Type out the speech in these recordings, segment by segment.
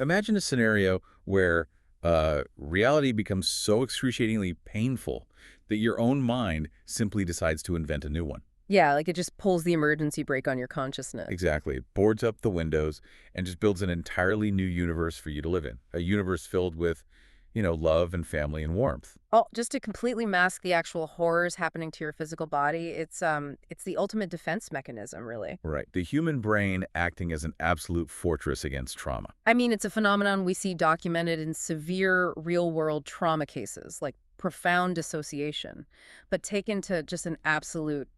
Imagine a scenario where reality becomes so excruciatingly painful that your own mind simply decides to invent a new one. Yeah, like it just pulls the emergency brake on your consciousness. Exactly. It boards up the windows and just builds an entirely new universe for you to live in. A universe filled with, love and family and warmth. Oh, just to completely mask the actual horrors happening to your physical body, it's the ultimate defense mechanism, really. Right. The human brain acting as an absolute fortress against trauma. I mean, it's a phenomenon we see documented in severe real-world trauma cases, like profound dissociation, but taken to just an absolute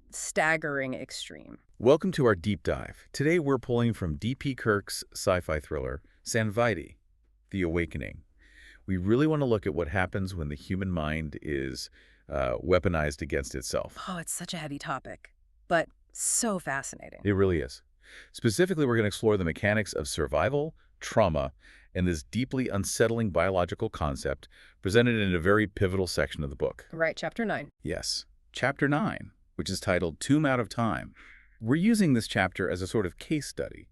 staggering extreme. Welcome to our deep dive. Today we're pulling from D.P. Kirk's sci-fi thriller, San Vitae, The Awakening. We really want to look at what happens when the human mind is weaponized against itself. Oh, it's such a heavy topic, but so fascinating. It really is. Specifically, we're going to explore the mechanics of survival, trauma, and this deeply unsettling biological concept presented in a very pivotal section of the book. Right, chapter 9. Yes, Chapter 9, which is titled Tomb Out of Time. We're using this chapter as a sort of case study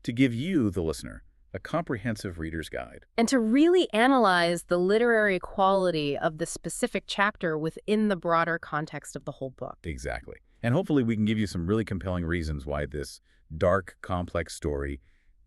to give you, the listener, a comprehensive reader's guide. And to really analyze the literary quality of the specific chapter within the broader context of the whole book. Exactly. And hopefully we can give you some really compelling reasons why this dark, complex story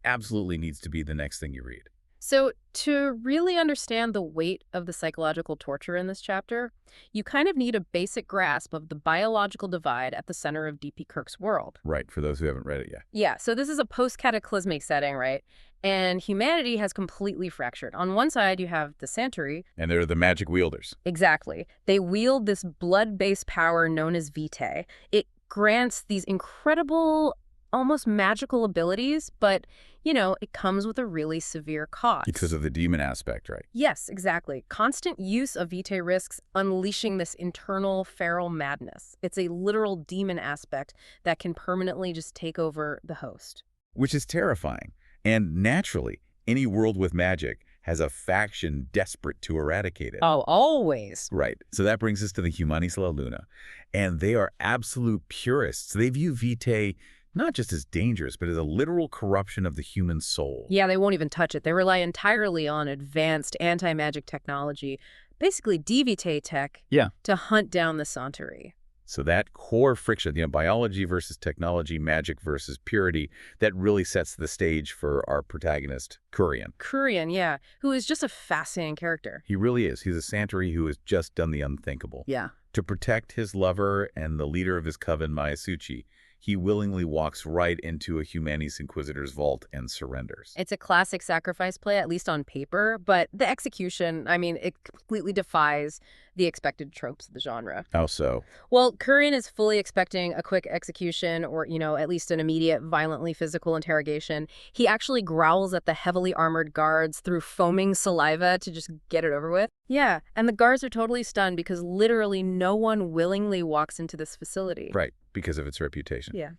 absolutely needs to be the next thing you read. So to really understand the weight of the psychological torture in this chapter, you kind of need a basic grasp of the biological divide at the center of D.P. Kirk's world. Right, for those who haven't read it yet. Yeah, so this is a post-cataclysmic setting, right? And humanity has completely fractured. On one side, you have the Santerrie. And they're the magic wielders. Exactly. They wield this blood-based power known as Vitae. It grants these incredible, almost magical abilities, but, it comes with a really severe cost. Because of the demon aspect, right? Yes, exactly. Constant use of Vitae risks unleashing this internal feral madness. It's a literal demon aspect that can permanently just take over the host. Which is terrifying. And naturally, any world with magic has a faction desperate to eradicate it. Oh, always. Right. So that brings us to the Humanis La Luna. And they are absolute purists. They view Vitae not just as dangerous, but as a literal corruption of the human soul. Yeah, they won't even touch it. They rely entirely on advanced anti-magic technology, basically DVT tech, to hunt down the Santerrie. So that core friction, biology versus technology, magic versus purity, that really sets the stage for our protagonist, Kurien. Kurien, yeah, who is just a fascinating character. He really is. He's a Santerrie who has just done the unthinkable. Yeah. To protect his lover and the leader of his coven, Myasuchi, he willingly walks right into a Humanis Inquisitor's vault and surrenders. It's a classic sacrifice play, at least on paper, but the execution, it completely defies the expected tropes of the genre. How so? Well, Kurien is fully expecting a quick execution or, at least an immediate, violently physical interrogation. He actually growls at the heavily armored guards through foaming saliva to just get it over with. Yeah, and the guards are totally stunned because literally no one willingly walks into this facility. Right, because of its reputation. Yeah.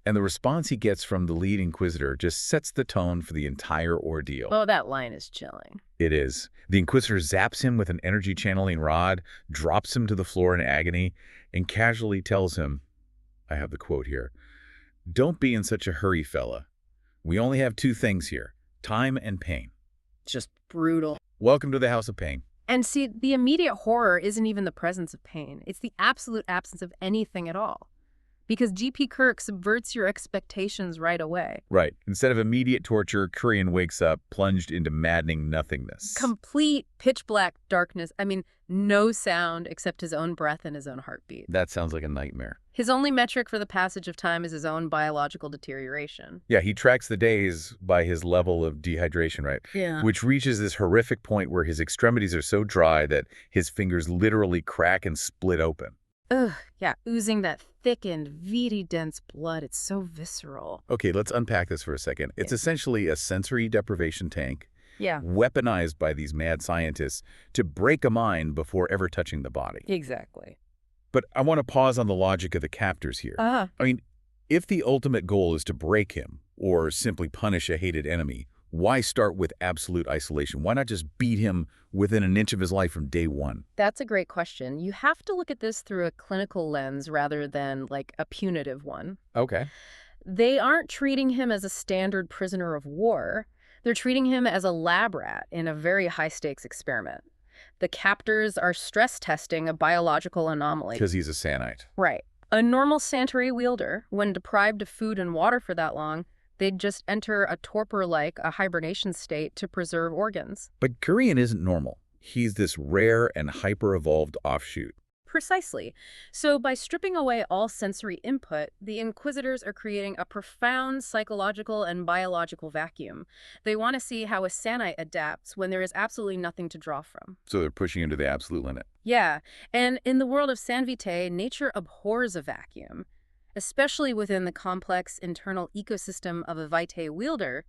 And the response he gets from the lead Inquisitor just sets the tone for the entire ordeal. Oh, that line is chilling. It is. The Inquisitor zaps him with an energy channeling rod, drops him to the floor in agony, and casually tells him, I have the quote here, "Don't be in such a hurry, fella. We only have two things here, time and pain." Just brutal. Welcome to the House of Pain. And see, the immediate horror isn't even the presence of pain. It's the absolute absence of anything at all. Because G.P. Kirk subverts your expectations right away. Right. Instead of immediate torture, Kurien wakes up plunged into maddening nothingness. Complete pitch black darkness. No sound except his own breath and his own heartbeat. That sounds like a nightmare. His only metric for the passage of time is his own biological deterioration. Yeah, he tracks the days by his level of dehydration, right? Yeah. Which reaches this horrific point where his extremities are so dry that his fingers literally crack and split open. Ugh, yeah, oozing that thickened, very dense blood. It's so visceral. Okay, let's unpack this for a second. It's essentially a sensory deprivation tank, weaponized by these mad scientists to break a mind before ever touching the body. Exactly. But I want to pause on the logic of the captors here. If the ultimate goal is to break him or simply punish a hated enemy, why start with absolute isolation? Why not just beat him within an inch of his life from day one? That's a great question. You have to look at this through a clinical lens rather than like a punitive one. Okay. They aren't treating him as a standard prisoner of war. They're treating him as a lab rat in a very high-stakes experiment. The captors are stress testing a biological anomaly. Because he's a Sanite. Right. A normal Santerrie wielder, when deprived of food and water for that long, they'd just enter a torpor-like, a hibernation state to preserve organs. But Kurien isn't normal. He's this rare and hyper-evolved offshoot. Precisely. So by stripping away all sensory input, the Inquisitors are creating a profound psychological and biological vacuum. They want to see how a Sanite adapts when there is absolutely nothing to draw from. So they're pushing him to the absolute limit. Yeah, and in the world of San Vitae, nature abhors a vacuum, especially within the complex internal ecosystem of a Vitae wielder.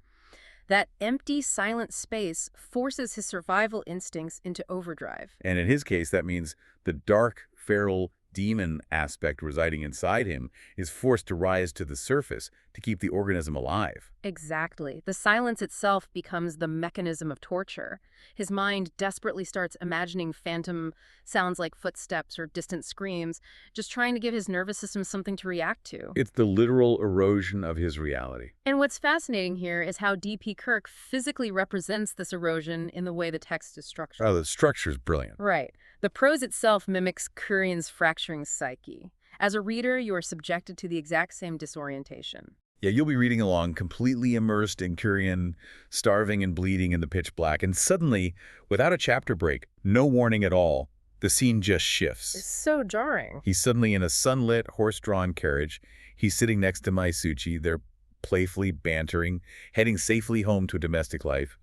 That empty, silent space forces his survival instincts into overdrive. And in his case, that means the dark, feral demon aspect residing inside him is forced to rise to the surface to keep the organism alive. Exactly. The silence itself becomes the mechanism of torture. His mind desperately starts imagining phantom sounds like footsteps or distant screams, just trying to give his nervous system something to react to. It's the literal erosion of his reality. And what's fascinating here is how D.P. Kirk physically represents this erosion in the way the text is structured. Oh, the structure's brilliant. Right. The prose itself mimics Kurien's fracturing psyche. As a reader, you are subjected to the exact same disorientation. Yeah, you'll be reading along, completely immersed in Kurien, starving and bleeding in the pitch black, and suddenly, without a chapter break, no warning at all, the scene just shifts. It's so jarring. He's suddenly in a sunlit, horse-drawn carriage. He's sitting next to Myasuchi. They're playfully bantering, heading safely home to a domestic life,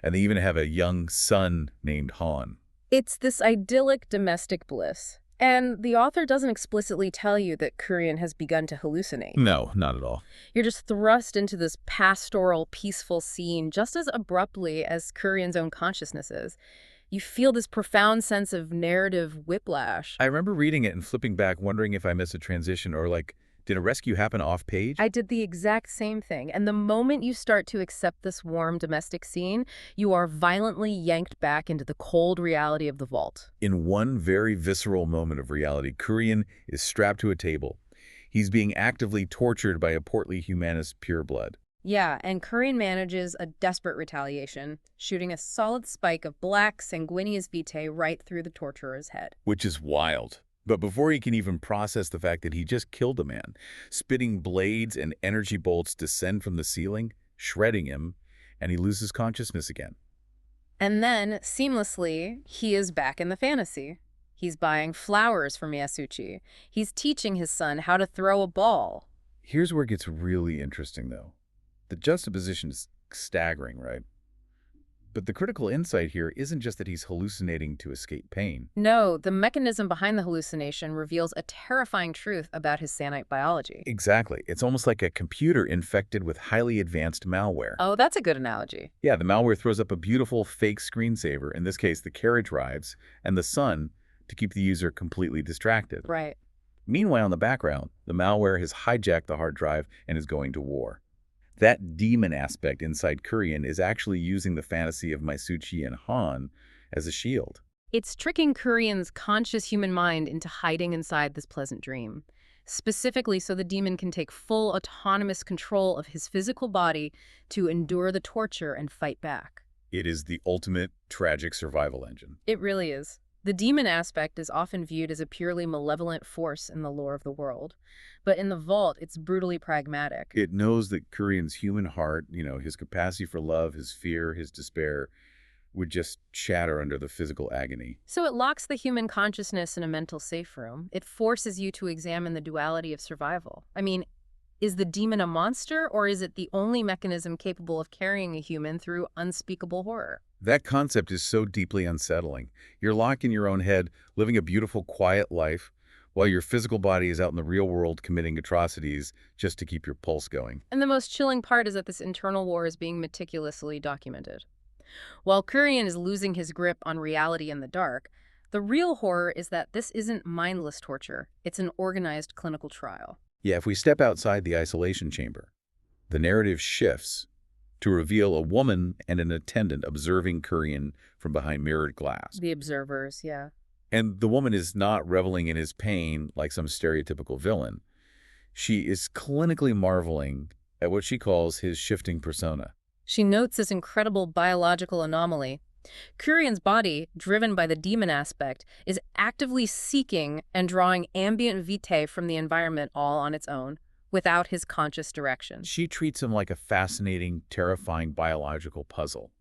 and they even have a young son named Han. It's this idyllic domestic bliss. And the author doesn't explicitly tell you that Kurien has begun to hallucinate. No, not at all. You're just thrust into this pastoral, peaceful scene just as abruptly as Kurien's own consciousness is. You feel this profound sense of narrative whiplash. I remember reading it and flipping back, wondering if I missed a transition or did a rescue happen off-page? I did the exact same thing. And the moment you start to accept this warm domestic scene, you are violently yanked back into the cold reality of the vault. In one very visceral moment of reality, Kurien is strapped to a table. He's being actively tortured by a portly humanist pureblood. Yeah, and Kurien manages a desperate retaliation, shooting a solid spike of black sanguineous vitae right through the torturer's head. Which is wild. But before he can even process the fact that he just killed a man, spitting blades and energy bolts descend from the ceiling, shredding him, and he loses consciousness again. And then, seamlessly, he is back in the fantasy. He's buying flowers for Myasuchi. He's teaching his son how to throw a ball. Here's where it gets really interesting, though. The juxtaposition is staggering, right? But the critical insight here isn't just that he's hallucinating to escape pain. No, the mechanism behind the hallucination reveals a terrifying truth about his Sanite biology. Exactly. It's almost like a computer infected with highly advanced malware. Oh, that's a good analogy. Yeah, the malware throws up a beautiful fake screensaver, in this case the carriage drives, and the sun, to keep the user completely distracted. Right. Meanwhile, in the background, the malware has hijacked the hard drive and is going to war. That demon aspect inside Kurien is actually using the fantasy of Myasuchi and Han as a shield. It's tricking Kurien's conscious human mind into hiding inside this pleasant dream, specifically so the demon can take full autonomous control of his physical body to endure the torture and fight back. It is the ultimate tragic survival engine. It really is. The demon aspect is often viewed as a purely malevolent force in the lore of the world. But in the vault, it's brutally pragmatic. It knows that Kurien's human heart, his capacity for love, his fear, his despair, would just shatter under the physical agony. So it locks the human consciousness in a mental safe room. It forces you to examine the duality of survival. I mean, is the demon a monster, or is it the only mechanism capable of carrying a human through unspeakable horror? That concept is so deeply unsettling. You're locked in your own head, living a beautiful, quiet life, while your physical body is out in the real world committing atrocities just to keep your pulse going. And the most chilling part is that this internal war is being meticulously documented. While Kurien is losing his grip on reality in the dark, the real horror is that this isn't mindless torture. It's an organized clinical trial. Yeah, if we step outside the isolation chamber, the narrative shifts to reveal a woman and an attendant observing Kurien from behind mirrored glass. The observers, yeah. And the woman is not reveling in his pain like some stereotypical villain. She is clinically marveling at what she calls his shifting persona. She notes this incredible biological anomaly. Kurien's body, driven by the demon aspect, is actively seeking and drawing ambient vitae from the environment all on its own, without his conscious direction. She treats him like a fascinating, terrifying biological puzzle.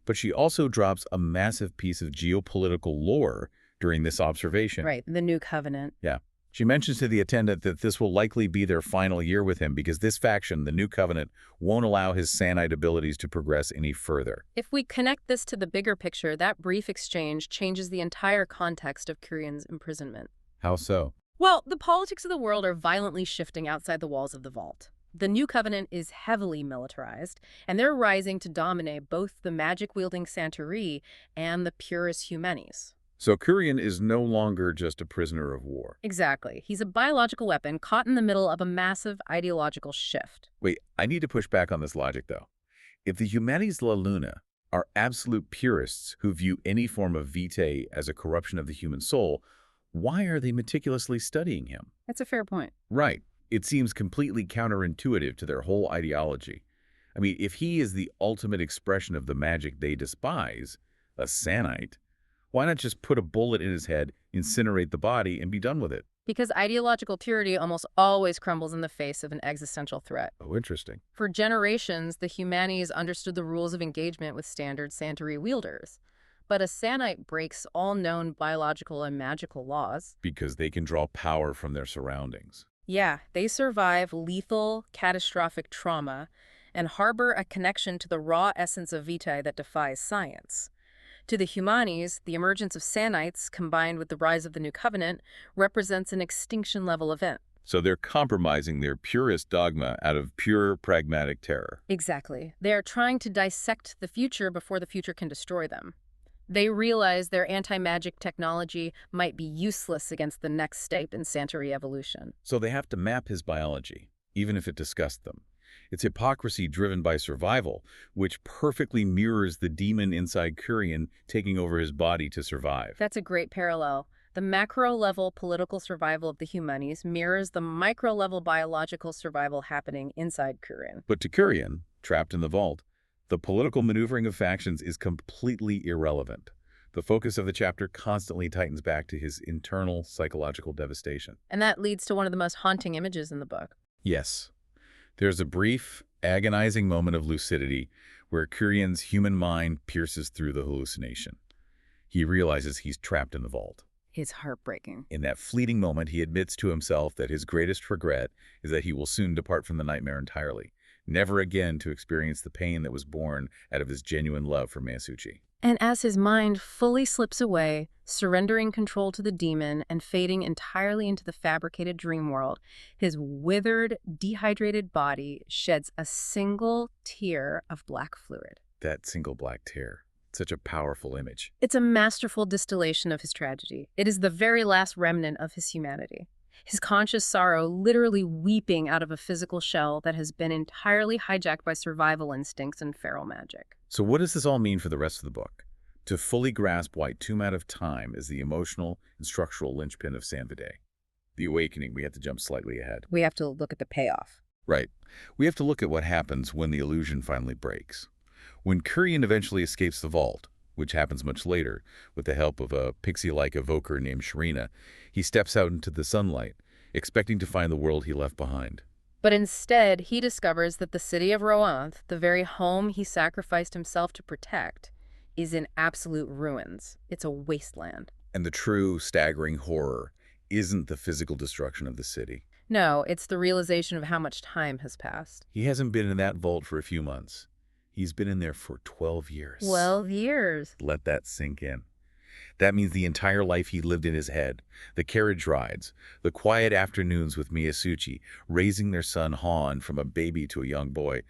But she also drops a massive piece of geopolitical lore during this observation. Right, the New Covenant. Yeah. She mentions to the attendant that this will likely be their final year with him because this faction, the New Covenant, won't allow his sanite abilities to progress any further. If we connect this to the bigger picture, that brief exchange changes the entire context of Kurien's imprisonment. How so? Well, the politics of the world are violently shifting outside the walls of the vault. The New Covenant is heavily militarized, and they're rising to dominate both the magic-wielding Santerrie and the purest humanis. So Kurien is no longer just a prisoner of war. Exactly. He's a biological weapon caught in the middle of a massive ideological shift. Wait, I need to push back on this logic, though. If the Humanis La Luna are absolute purists who view any form of vitae as a corruption of the human soul, why are they meticulously studying him? That's a fair point. Right. It seems completely counterintuitive to their whole ideology. I mean, if he is the ultimate expression of the magic they despise, a sanite, why not just put a bullet in his head, incinerate the body, and be done with it? Because ideological purity almost always crumbles in the face of an existential threat. Oh, interesting. For generations, the Humanis understood the rules of engagement with standard Santerrie wielders. But a sanite breaks all known biological and magical laws. Because they can draw power from their surroundings. Yeah, they survive lethal, catastrophic trauma and harbor a connection to the raw essence of vitae that defies science. To the Humanis, the emergence of sanites, combined with the rise of the New Covenant, represents an extinction-level event. So they're compromising their purist dogma out of pure pragmatic terror. Exactly. They are trying to dissect the future before the future can destroy them. They realize their anti-magic technology might be useless against the next step in Santerrie evolution. So they have to map his biology, even if it disgusts them. It's hypocrisy driven by survival, which perfectly mirrors the demon inside Kurien taking over his body to survive. That's a great parallel. The macro-level political survival of the Humanis mirrors the micro-level biological survival happening inside Kurien. But to Kurien, trapped in the vault, the political maneuvering of factions is completely irrelevant. The focus of the chapter constantly tightens back to his internal psychological devastation. And that leads to one of the most haunting images in the book. Yes. There's a brief, agonizing moment of lucidity where Kurien's human mind pierces through the hallucination. He realizes he's trapped in the vault. It's heartbreaking. In that fleeting moment, he admits to himself that his greatest regret is that he will soon depart from the nightmare entirely, never again to experience the pain that was born out of his genuine love for Myasuchi. And as his mind fully slips away, surrendering control to the demon and fading entirely into the fabricated dream world, his withered, dehydrated body sheds a single tear of black fluid. That single black tear. Such a powerful image. It's a masterful distillation of his tragedy. It is the very last remnant of his humanity. His conscious sorrow literally weeping out of a physical shell that has been entirely hijacked by survival instincts and feral magic. So what does this all mean for the rest of the book? To fully grasp why Tomb Out of Time is the emotional and structural linchpin of San Vitae. The awakening, we have to jump slightly ahead. We have to look at the payoff. Right. We have to look at what happens when the illusion finally breaks. When Kurien eventually escapes the vault, which happens much later, with the help of a pixie-like evoker named Sharina, he steps out into the sunlight, expecting to find the world he left behind. But instead, he discovers that the city of Roanth, the very home he sacrificed himself to protect, is in absolute ruins. It's a wasteland. And the true, staggering horror isn't the physical destruction of the city. No, it's the realization of how much time has passed. He hasn't been in that vault for a few months. He's been in there for 12 years. 12 years. Let that sink in. That means the entire life he lived in his head, the carriage rides, the quiet afternoons with Myasuchi, raising their son Han from a baby to a young boy,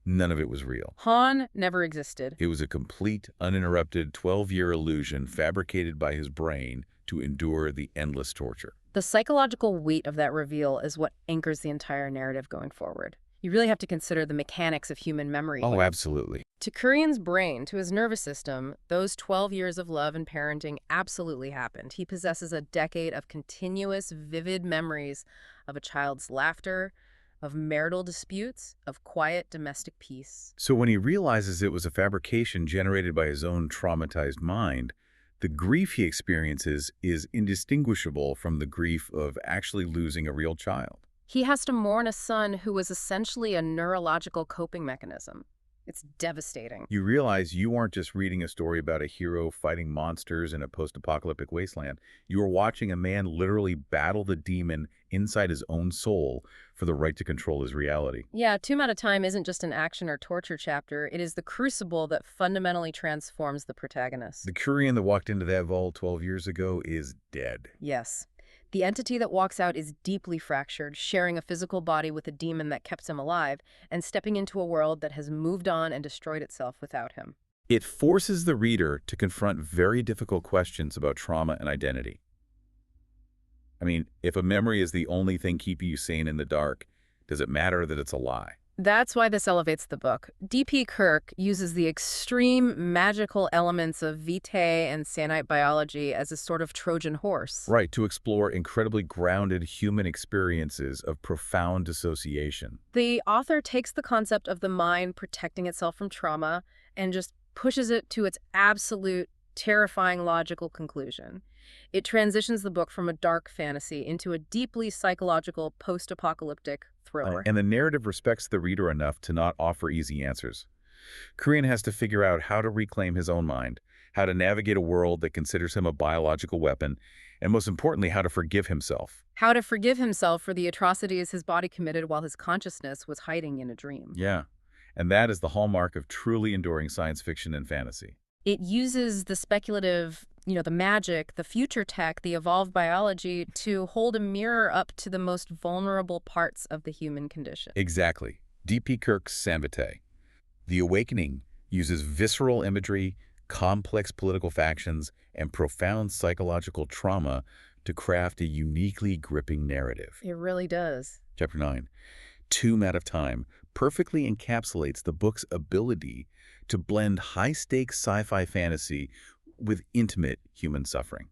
none of it was real. Han never existed. It was a complete, uninterrupted 12-year illusion fabricated by his brain to endure the endless torture. The psychological weight of that reveal is what anchors the entire narrative going forward. You really have to consider the mechanics of human memory. Oh, absolutely. To Kurien's brain, to his nervous system, those 12 years of love and parenting absolutely happened. He possesses a decade of continuous, vivid memories of a child's laughter, of marital disputes, of quiet domestic peace. So when he realizes it was a fabrication generated by his own traumatized mind, the grief he experiences is indistinguishable from the grief of actually losing a real child. He has to mourn a son who was essentially a neurological coping mechanism. It's devastating. You realize you aren't just reading a story about a hero fighting monsters in a post-apocalyptic wasteland. You are watching a man literally battle the demon inside his own soul for the right to control his reality. Yeah, Tomb Out of Time isn't just an action or torture chapter. It is the crucible that fundamentally transforms the protagonist. The Kurien that walked into that vault 12 years ago is dead. Yes. The entity that walks out is deeply fractured, sharing a physical body with a demon that kept him alive, and stepping into a world that has moved on and destroyed itself without him. It forces the reader to confront very difficult questions about trauma and identity. I mean, if a memory is the only thing keeping you sane in the dark, does it matter that it's a lie? That's why this elevates the book. D.P. Kirk uses the extreme magical elements of Vitae and Sanite biology as a sort of Trojan horse. Right, to explore incredibly grounded human experiences of profound dissociation. The author takes the concept of the mind protecting itself from trauma and just pushes it to its absolute, terrifying logical conclusion. It transitions the book from a dark fantasy into a deeply psychological, post-apocalyptic thriller. And the narrative respects the reader enough to not offer easy answers. Kurien has to figure out how to reclaim his own mind, how to navigate a world that considers him a biological weapon, and most importantly, how to forgive himself. How to forgive himself for the atrocities his body committed while his consciousness was hiding in a dream. Yeah, and that is the hallmark of truly enduring science fiction and fantasy. It uses the speculative, the magic, the future tech, the evolved biology to hold a mirror up to the most vulnerable parts of the human condition. Exactly. D.P. Kirk's San Vitae. The Awakening uses visceral imagery, complex political factions, and profound psychological trauma to craft a uniquely gripping narrative. It really does. Chapter 9. Tomb Out of Time perfectly encapsulates the book's ability to blend high-stakes sci-fi fantasy with intimate human suffering.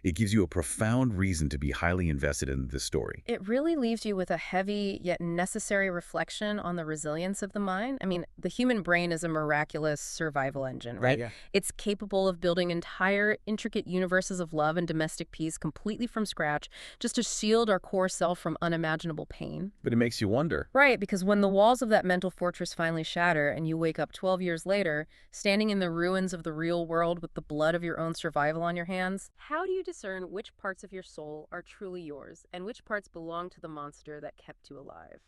It gives you a profound reason to be highly invested in this story. It really leaves you with a heavy yet necessary reflection on the resilience of the mind. I mean, the human brain is a miraculous survival engine, right? Yeah. It's capable of building entire intricate universes of love and domestic peace completely from scratch, just to shield our core self from unimaginable pain. But it makes you wonder. Right, because when the walls of that mental fortress finally shatter and you wake up 12 years later, standing in the ruins of the real world with the blood of your own survival on your hands, how do you discern which parts of your soul are truly yours and which parts belong to the monster that kept you alive?